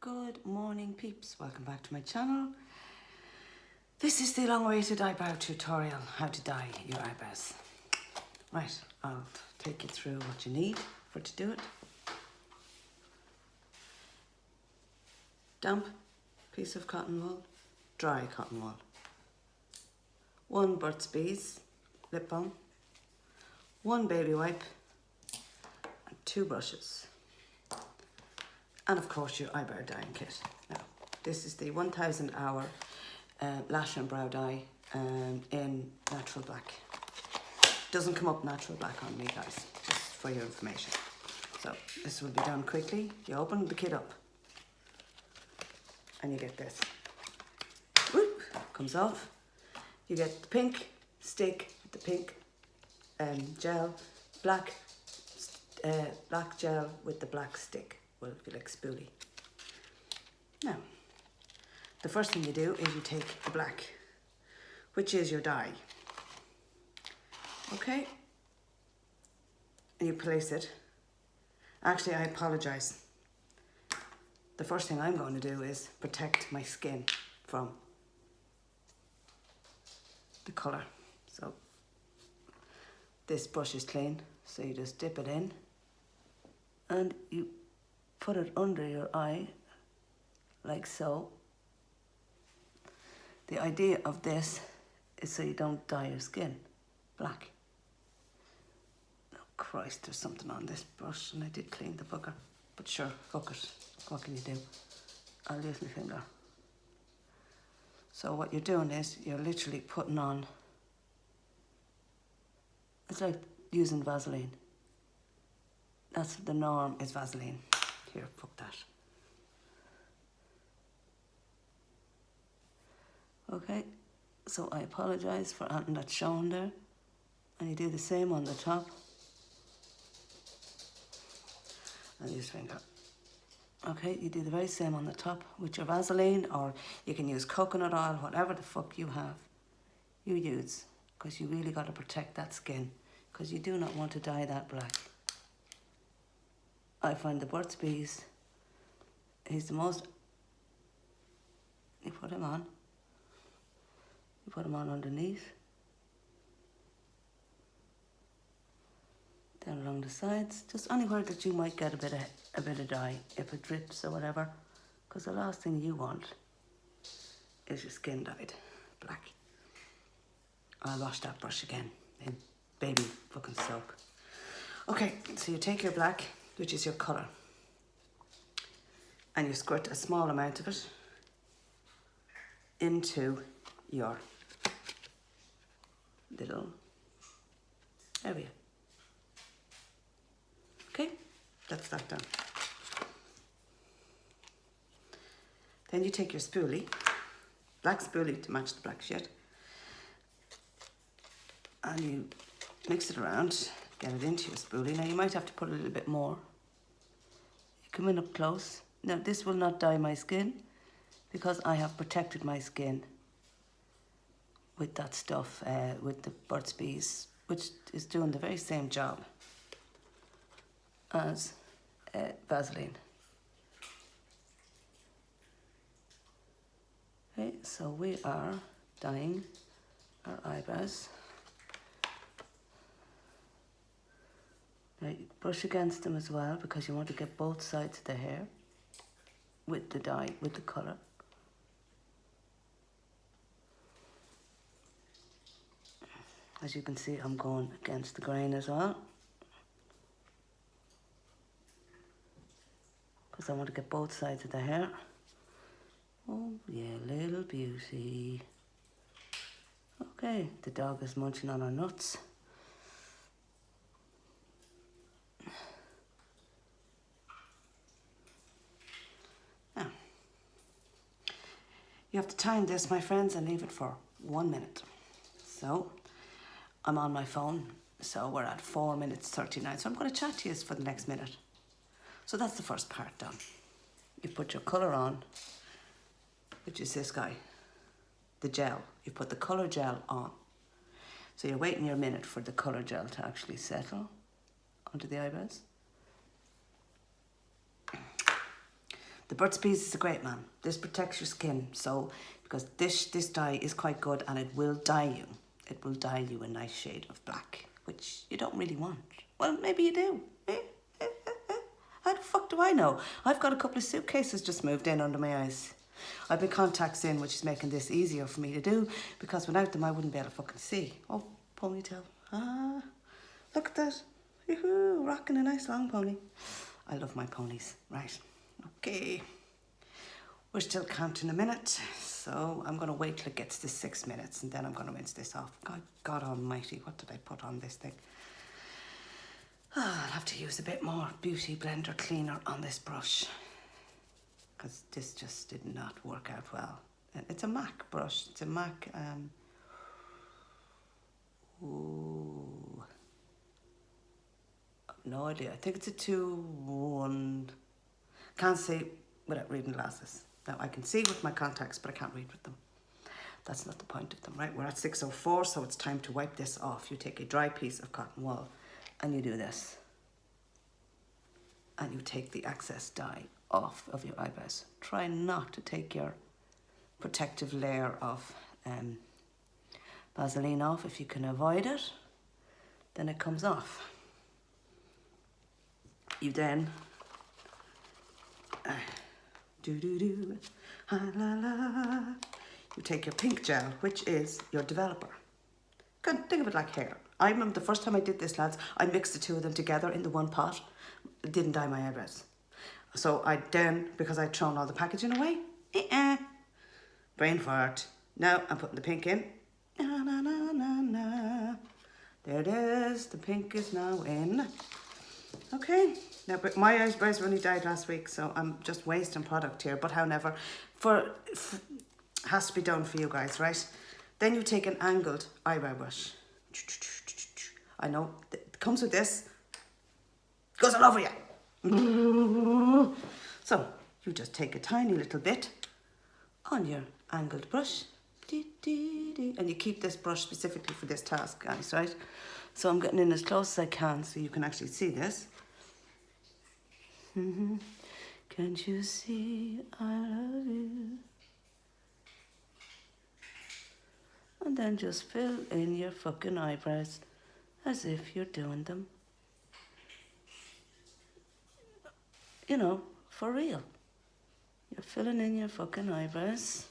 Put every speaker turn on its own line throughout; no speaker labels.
Good morning peeps, welcome back to my channel. This is the long-awaited eyebrow tutorial, how to dye your eyebrows. Right, I'll take you through what you need to do it. Damp piece of cotton wool, dry cotton wool. 1 Burt's Bees lip balm, 1 baby wipe, and 2 brushes. And of course your eyebrow dyeing kit. Now, this is the 1000 hour lash and brow dye in natural black. Doesn't come up natural black on me, guys, just for your information. So this will be done quickly. You open the kit up and you get this. Whoop, comes off. You get the pink stick, the pink gel, black gel with the black stick. Will be like spoolie. Now, the first thing you do is you take the black, which is your dye. Okay? And you place it. Actually, I apologize. The first thing I'm going to do is protect my skin from the colour. So, this brush is clean, so you just dip it in and you put it under your eye, like so. The idea of this is so you don't dye your skin black. Oh Christ, there's something on this brush and I did clean the bugger. But sure, fuck it. What can you do? I'll use my finger. So what you're doing is you're literally putting on, it's like using Vaseline. That's the norm, is Vaseline. Here, fuck that. Okay, so I apologise for anything that's shown there. And you do the same on the top. And use finger. Okay, you do the very same on the top with your Vaseline, or you can use coconut oil, whatever the fuck you have, you use. Because you really got to protect that skin. Because you do not want to dye that black. I find the Burt's Bees, he's the most, you put him on underneath, down along the sides, just anywhere that you might get a bit of dye, if it drips or whatever, because the last thing you want is your skin dyed black. I'll wash that brush again in baby fucking soap. Okay, so you take your black, which is your colour, and you squirt a small amount of it into your little area. Okay, that's that done. Then you take your spoolie, black spoolie to match the black shit, and you mix it around, get it into your spoolie. Now you might have to put a little bit more. You come in up close. Now this will not dye my skin because I have protected my skin with that stuff, with the Burt's Bees, which is doing the very same job as Vaseline. Okay, so we are dyeing our eyebrows. Right, brush against them as well because you want to get both sides of the hair with the dye, with the colour. As you can see, I'm going against the grain as well, because I want to get both sides of the hair. Oh yeah, little beauty. Okay, the dog is munching on her nuts. Now, you have to time this, my friends, and leave it for 1 minute. So, I'm on my phone, so we're at 4 minutes 39. So I'm going to chat to you for the next minute. So that's the first part done. You put your colour on, which is this guy, the gel. You put the colour gel on. So you're waiting your minute for the colour gel to actually settle onto the eyebrows. The Burt's Bees is a great man. This protects your skin, so because this dye is quite good and it will dye you. It will dye you a nice shade of black, which you don't really want. Well, maybe you do. How the fuck do I know? I've got a couple of suitcases just moved in under my eyes. I've been contacts in, which is making this easier for me to do, because without them I wouldn't be able to fucking see. Oh, ponytail. Ah, look at that. Yoo-hoo, rocking a nice long pony. I love my ponies. Right, okay. We're still counting a minute, so I'm going to wait till it gets to 6 minutes and then I'm going to rinse this off. God almighty, what did I put on this thing? Oh, I'll have to use a bit more Beauty Blender Cleaner on this brush, because this just did not work out well. It's a MAC brush. It's a MAC. Ooh, no idea. I think it's a 2-1. Can't see without reading glasses. Now I can see with my contacts, but I can't read with them. That's not the point of them, right? We're at 6:04, so it's time to wipe this off. You take a dry piece of cotton wool and you do this. And you take the excess dye off of your eyebrows. Try not to take your protective layer of Vaseline off. If you can avoid it, then it comes off. You then you take your pink gel, which is your developer. Think of it like hair. I remember the first time I did this, lads, I mixed the two of them together in the one pot. It didn't dye my eyebrows. So I then, because I'd thrown all the packaging away, brain fart. Now I'm putting the pink in. Na, na, na, na, na. There it is. The pink is now in. Okay. Now, but my eyebrows were only dyed last week, so I'm just wasting product here. But however, has to be done for you guys, right? Then you take an angled eyebrow brush. I know it comes with this. Goes all over you. So you just take a tiny little bit on your angled brush. And you keep this brush specifically for this task, guys, right? So I'm getting in as close as I can so you can actually see this. Can't you see I love you? And then just fill in your fucking eyebrows as if you're doing them, you know, for real. You're filling in your fucking eyebrows.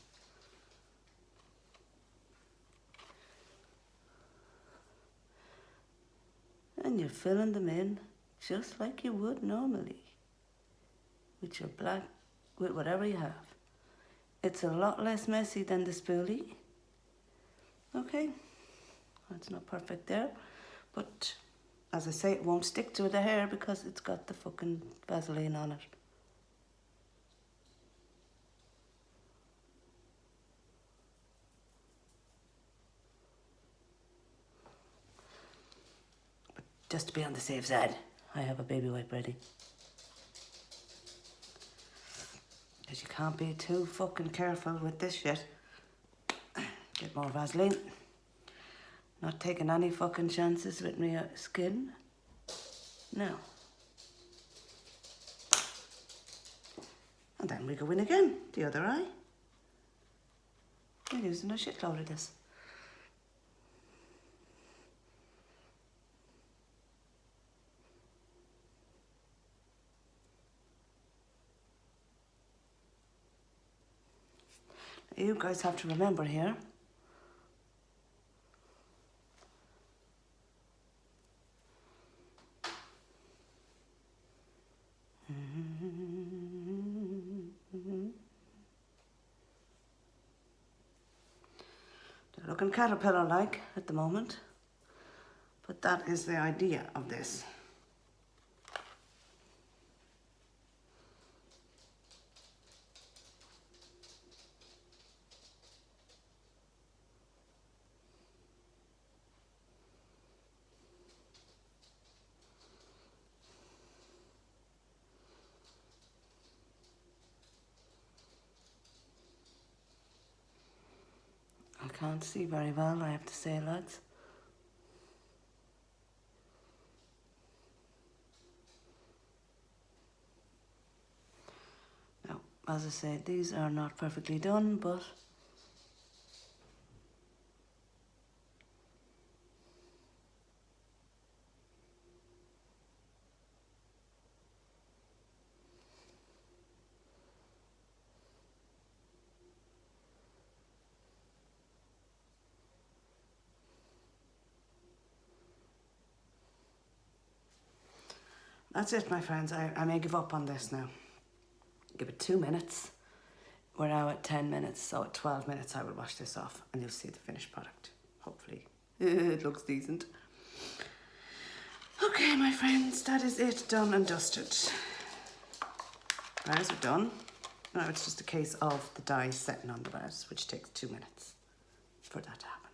And you're filling them in just like you would normally with your black, with whatever you have. It's a lot less messy than the spoolie. Okay, that's not perfect there, but as I say, it won't stick to the hair because it's got the fucking Vaseline on it. But just to be on the safe side, I have a baby wipe ready. Because you can't be too fucking careful with this shit. Get more Vaseline. Not taking any fucking chances with my skin. Now. And then we go in again, the other eye. We're using a shitload of this. You guys have to remember here, they're looking caterpillar-like at the moment, but that is the idea of this. I can't see very well, I have to say, lads. Now, as I say, these are not perfectly done, but that's it, my friends. I may give up on this now. Give it 2 minutes. We're now at 10 minutes, so at 12 minutes I will wash this off and you'll see the finished product. Hopefully. It looks decent. Okay, my friends, that is it, done and dusted. Brows are done. Now it's just a case of the dye setting on the brows, which takes 2 minutes for that to happen.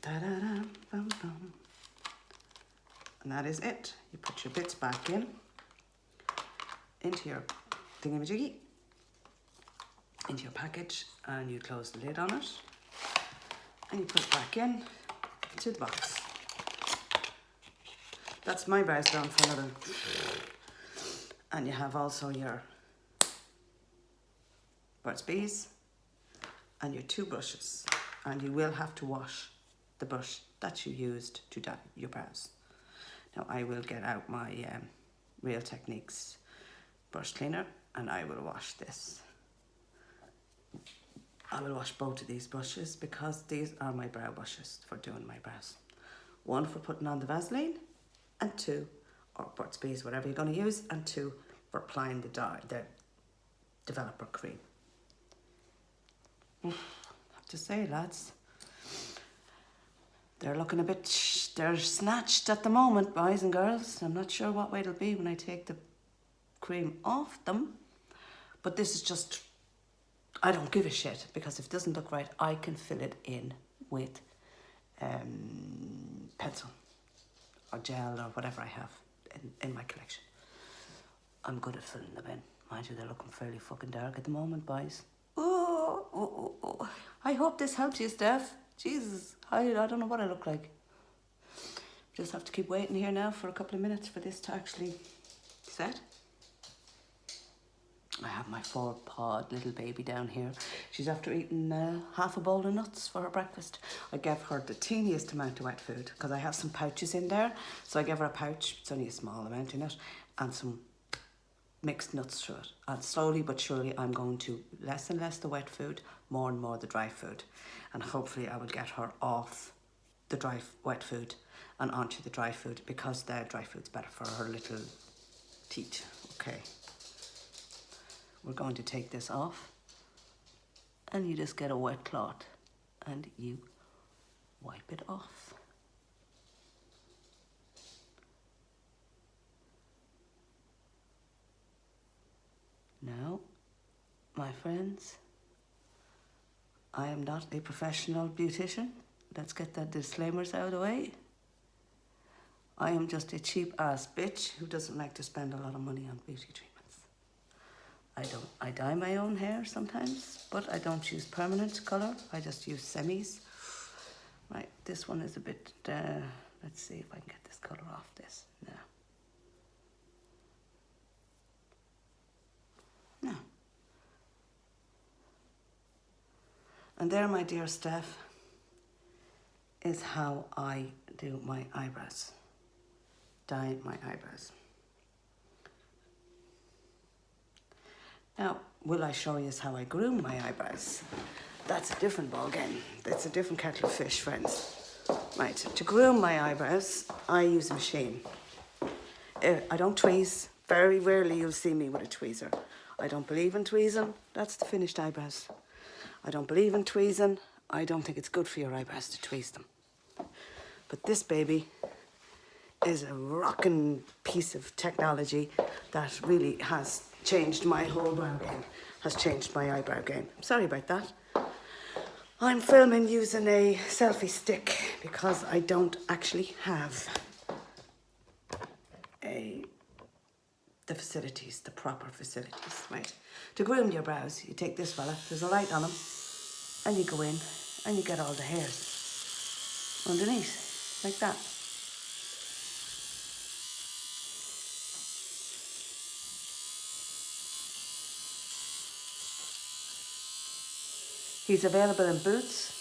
Da-da-da, bum, bum. And that is it. You put your bits back into your thingamajiggy, into your package, and you close the lid on it, and you put it back in to the box. That's my brows done for another. And you have also your Burt's Bees and your 2 brushes, and you will have to wash the brush that you used to dye your brows. Now I will get out my Real Techniques brush cleaner and I will wash this. I will wash both of these brushes because these are my brow brushes for doing my brows. 1 for putting on the Vaseline, and 2, or Burt's Bees, whatever you're going to use, and 2 for applying the dye, the developer cream. I have to say, lads, they're looking a bit, they're snatched at the moment, boys and girls. I'm not sure what way it'll be when I take the cream off them, but this is just, I don't give a shit, because if it doesn't look right, I can fill it in with pencil or gel or whatever I have in my collection. I'm good at filling them in. Mind you, they're looking fairly fucking dark at the moment, boys. Oh. I hope this helps you, Steph. Jesus, I don't know what I look like. Just have to keep waiting here now for a couple of minutes for this to actually set. I have my 4-pawed little baby down here. She's after eating half a bowl of nuts for her breakfast. I gave her the teeniest amount of wet food because I have some pouches in there. So I gave her a pouch, it's only a small amount in it, and some mixed nuts through it. And slowly but surely I'm going to less and less the wet food, more and more the dry food. And hopefully I will get her off the wet food and onto the dry food, because the dry food's better for her little teeth. Okay. We're going to take this off, and you just get a wet cloth and you wipe it off. Now, my friends, I am not a professional beautician. Let's get that disclaimers out of the way. I am just a cheap ass bitch who doesn't like to spend a lot of money on beauty treatments. I dye my own hair sometimes, but I don't use permanent colour. I just use semis. Right, this one is a bit, let's see if I can get this colour off this. No. And there, my dear Steph, is how I do my eyebrows. Dye my eyebrows. Now, will I show you how I groom my eyebrows? That's a different ballgame. That's a different kettle of fish, friends. Right, to groom my eyebrows, I use a machine. I don't tweeze. Very rarely you'll see me with a tweezer. I don't believe in tweezing. That's the finished eyebrows. I don't believe in tweezing. I don't think it's good for your eyebrows to tweeze them. But this baby is a rocking piece of technology that really has changed my whole brow game, has changed my eyebrow game. Sorry about that. I'm filming using a selfie stick because I don't actually have the facilities, the proper facilities, right? To groom your brows, you take this fella, there's a light on him, and you go in and you get all the hairs underneath, like that. He's available in Boots,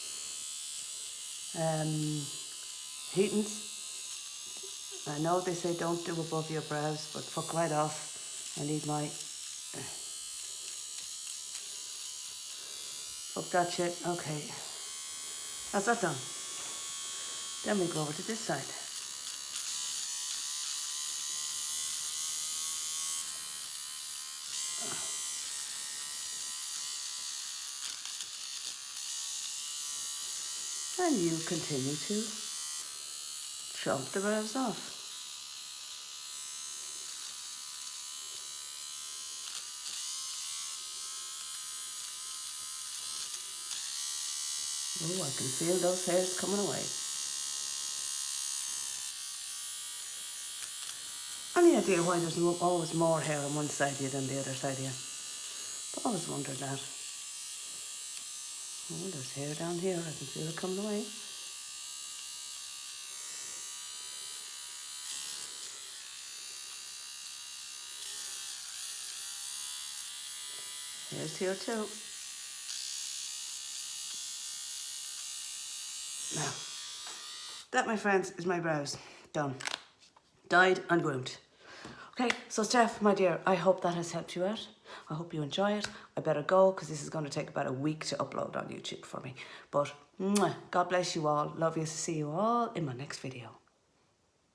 Heaton's. I know they say don't do above your brows, but fuck right off. I need my... fuck that shit. Okay. That's that done. Then we go over to this side. And you continue to chomp the brows off. Oh, I can feel those hairs coming away. Any idea why there's always more hair on one side of you than the other side of you? I've always wondered that. Oh, there's hair down here. I can feel it coming away. Hair's here too. Now, that, my friends, is my brows. Done. Dyed and groomed. Okay, so Steph, my dear, I hope that has helped you out. I hope you enjoy it. I better go because this is going to take about a week to upload on YouTube for me. But God bless you all. Love you. See you all in my next video.